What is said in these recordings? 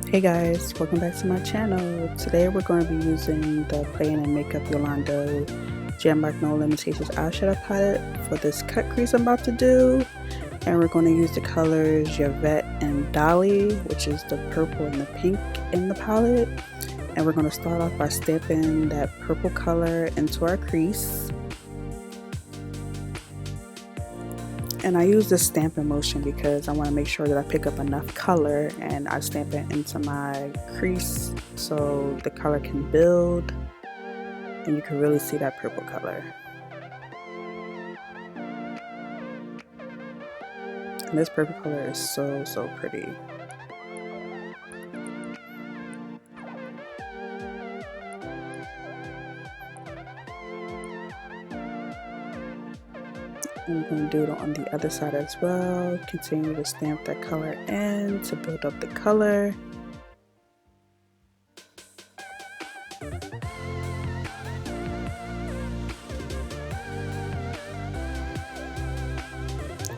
Hey guys, welcome back to my channel. Today we're going to be using the Play and Makeup Yolanda Jamrock No Limitations eyeshadow palette for this cut crease I'm about to do. And we're going to use the colors Yvette and Dolly, which is the purple and the pink in the palette. And we're going to start off by stamping that purple color into our crease. And I use this stamping motion because I want to make sure that I pick up enough color and I stamp it into my crease so the color can build and you can really see that purple color. And this purple color is so pretty. And we're going to do it on the other side as well. Continue to stamp that color in to build up the color.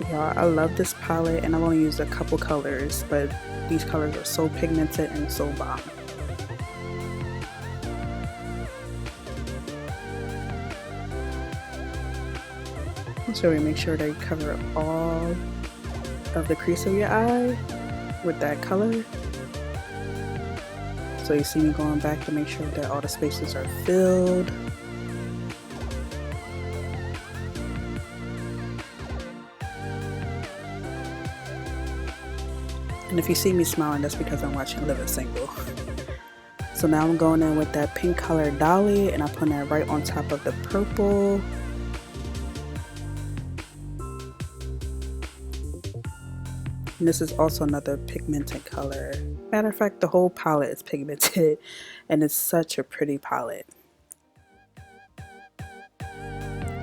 Y'all, I love this palette and I've only used a couple colors, but these colors are so pigmented and so bomb. So we make sure that you cover all of the crease of your eye with that color. So you see me going back to make sure that all the spaces are filled. And if you see me smiling, that's because I'm watching Living Single. So now I'm going in with that pink color Dolly and I'm putting that right on top of the purple. And this is also another pigmented color. Matter of fact, the whole palette is pigmented and it's such a pretty palette.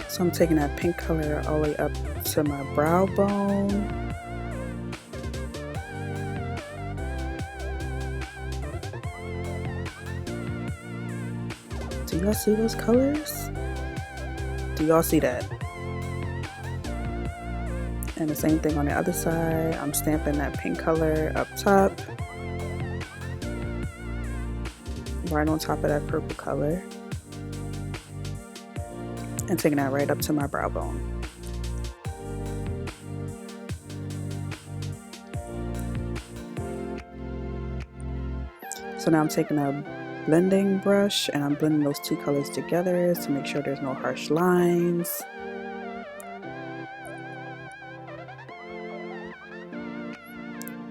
So I'm taking that pink color all the way up to my brow bone. Do y'all see those colors? Do y'all see that? And the same thing on the other side. I'm stamping that pink color up top, right on top of that purple color, and taking that right up to my brow bone. So now I'm taking a blending brush and I'm blending those two colors together to make sure there's no harsh lines.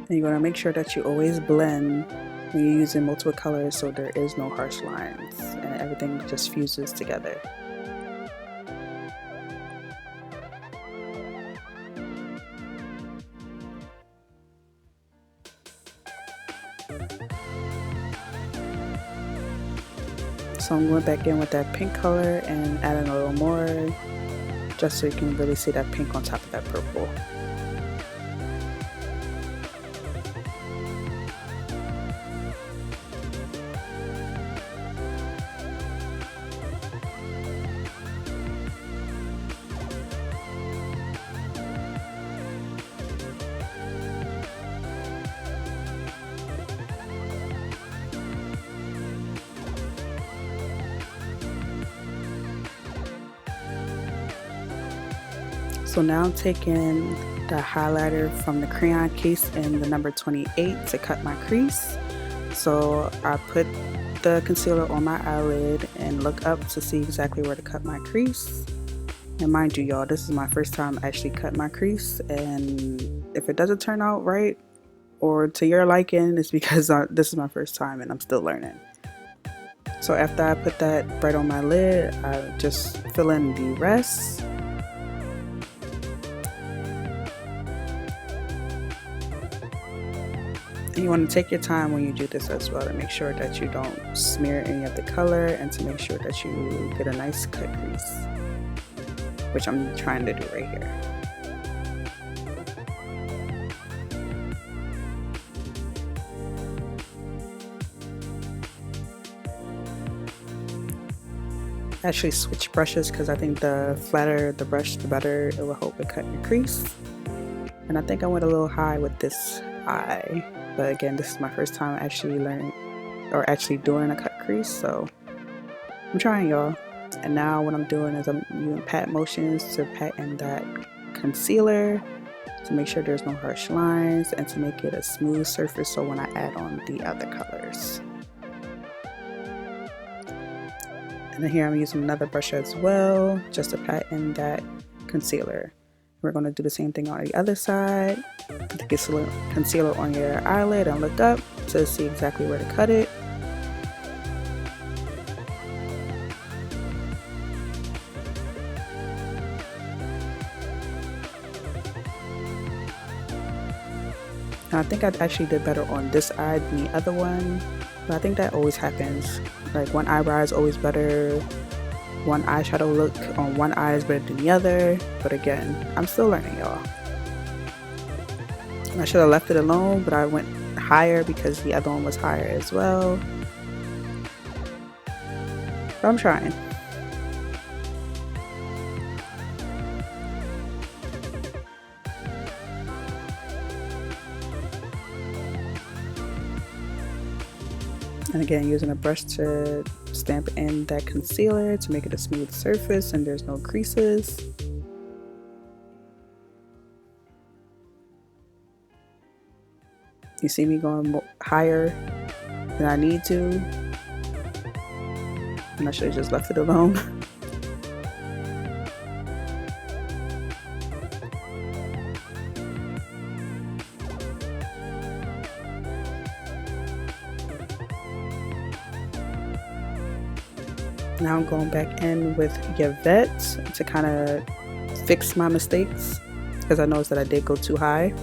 And you're going to make sure that you always blend when you're using multiple colors so there is no harsh lines and everything just fuses together. So I'm going back in with that pink color and adding a little more just so you can really see that pink on top of that purple. So now I'm taking the highlighter from the crayon case in the number 28 to cut my crease. So I put the concealer on my eyelid and look up to see exactly where to cut my crease. And mind you, y'all, this is my first time actually cutting my crease, and if it doesn't turn out right or to your liking, it's because this is my first time and I'm still learning. So after I put that right on my lid, I just fill in the rest. You want to take your time when you do this as well to make sure that you don't smear any of the color and to make sure that you get a nice cut crease, which I'm trying to do right here. Actually switch brushes because I think the flatter the brush, the better it will help it cut your crease. And I think I went a little high with this eye. But again, this is my first time actually learning or actually doing a cut crease, so I'm trying, y'all. And now what I'm doing is I'm using pat motions to pat in that concealer to make sure there's no harsh lines and to make it a smooth surface so when I add on the other colors. And then here I'm using another brush as well just to pat in that concealer. We're going to do the same thing on the other side. Put the concealer on your eyelid and look up to see exactly where to cut it. Now, I think I actually did better on this eye than the other one, but I think that always happens. Like one eyebrow is always better, one eyeshadow look on one eye is better than the other, but again, I'm still learning, y'all. I should have left it alone, but I went higher because the other one was higher as well. But I'm trying. And again, using a brush to stamp in that concealer to make it a smooth surface and there's no creases. You see me going higher than I need to, and I should have just left it alone. Now I'm going back in with Yvette to kind of fix my mistakes because I noticed that I did go too high.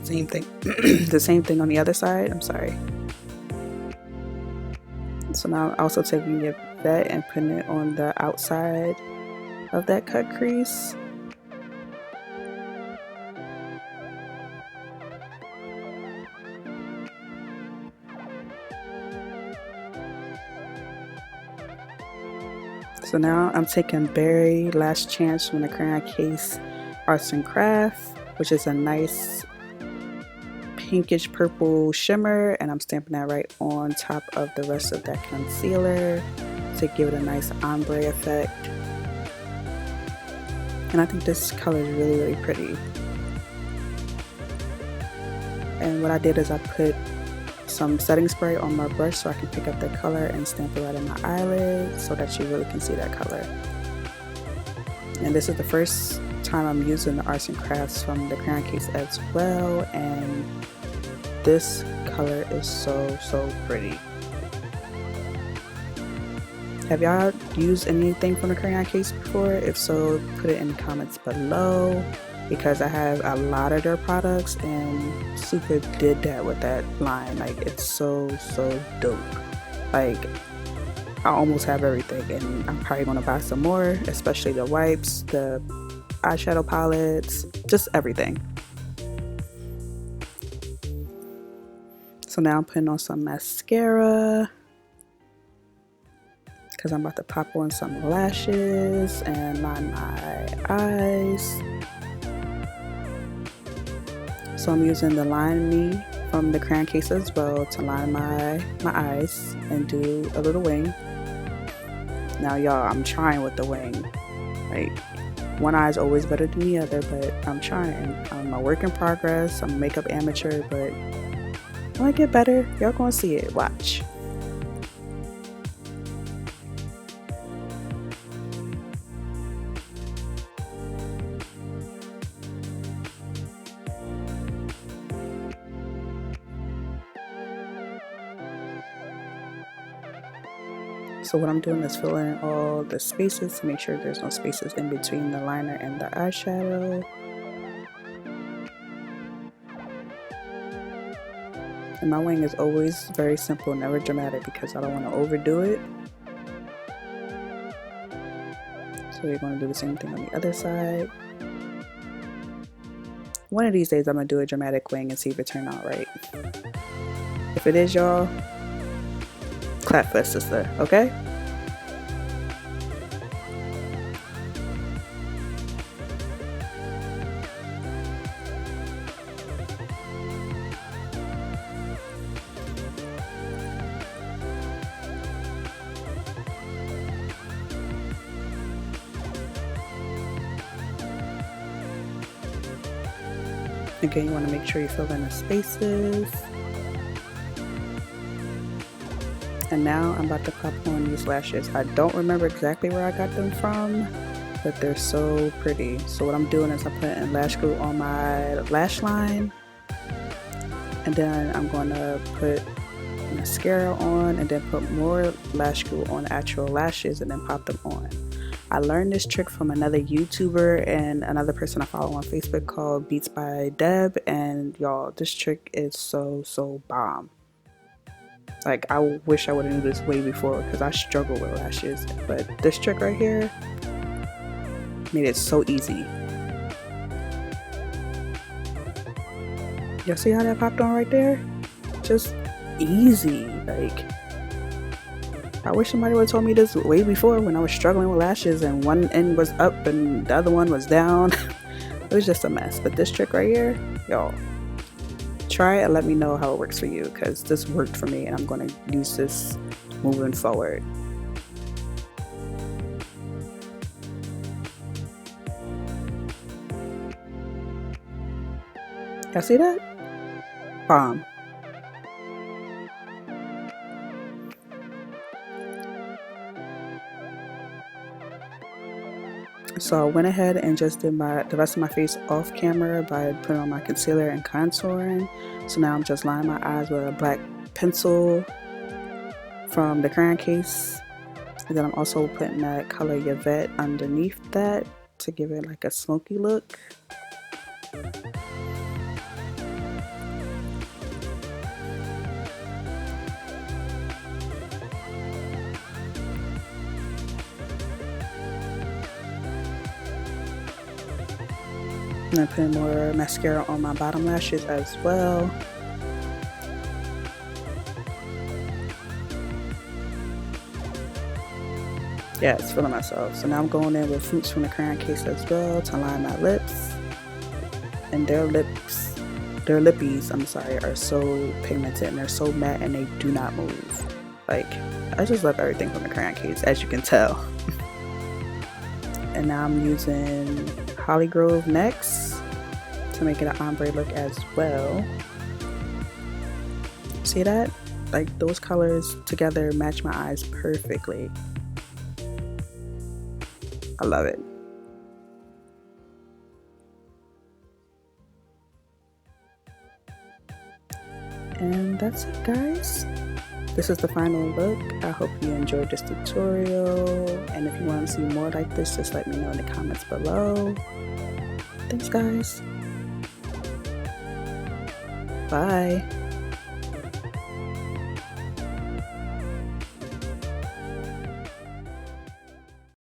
Same thing. The same thing on the other side. I'm sorry. So now I'm also taking Yvette and putting it on the outside of that cut crease. So now I'm taking Berry Last Chance from the Crayon Case Arts and Craft, which is a nice pinkish purple shimmer, and I'm stamping that right on top of the rest of that concealer to give it a nice ombre effect. And I think this color is really, really pretty. And what I did is I put some setting spray on my brush so I can pick up the color and stamp it right on my eyelid so that you really can see that color. And this is the first time I'm using the Arts and Crafts from the Crayon Case as well, and this color is so pretty. Have y'all used anything from the Crayon Case before? If so, put it in the comments below, because I have a lot of their products and Super did that with that line. Like, it's so dope. Like, I almost have everything, and I'm probably gonna buy some more, especially the wipes, the eyeshadow palettes, just everything. So now I'm putting on some mascara because I'm about to pop on some lashes and line my eyes. So I'm using the Line Me from the Crayon Case as well to line my eyes and do a little wing. Now y'all, I'm trying with the wing. Like, one eye is always better than the other, but I'm trying. I'm a work in progress. I'm a makeup amateur, but when I get better, y'all gonna see it. Watch. So what I'm doing is filling in all the spaces to make sure there's no spaces in between the liner and the eyeshadow. And my wing is always very simple, never dramatic, because I don't want to overdo it. So we're going to do the same thing on the other side. One of these days I'm going to do a dramatic wing and see if it turned out right. If it is, y'all, clap for a sister, okay? Again, you want to make sure you fill in the spaces. And now I'm about to pop on these lashes. I don't remember exactly where I got them from, but they're so pretty. So what I'm doing is I'm putting lash glue on my lash line, and then I'm going to put mascara on and then put more lash glue on the actual lashes and then pop them on. I learned this trick from another YouTuber and another person I follow on Facebook called Beats by Deb, and y'all, this trick is so bomb. Like, I wish I would have knew this way before because I struggle with lashes, but this trick right here made it so easy. Y'all see how that popped on right there? Just easy. Like, I wish somebody would have told me this way before when I was struggling with lashes and one end was up and the other one was down. It was just a mess. But this trick right here, y'all, try it and let me know how it works for you, because this worked for me and I'm going to use this moving forward. Y'all see that? Bomb. So I went ahead and just did the rest of my face off camera by putting on my concealer and contouring. So now I'm just lining my eyes with a black pencil from the crayon case. And then I'm also putting that color Yvette underneath that to give it like a smoky look. And I'm putting more mascara on my bottom lashes as well. Yeah, it's feeling myself. So now I'm going in with Fruits from the crayon case as well to line my lips. And their lippies, I'm sorry, are so pigmented and they're so matte and they do not move. Like, I just love everything from the crayon case, as you can tell. And now I'm using Holly Grove next to make it an ombre look as well. See that? Like, those colors together match my eyes perfectly. I love it. And that's it, guys. This is the final look. I hope you enjoyed this tutorial, and if you want to see more like this, just let me know in the comments below. Thanks, guys. Bye.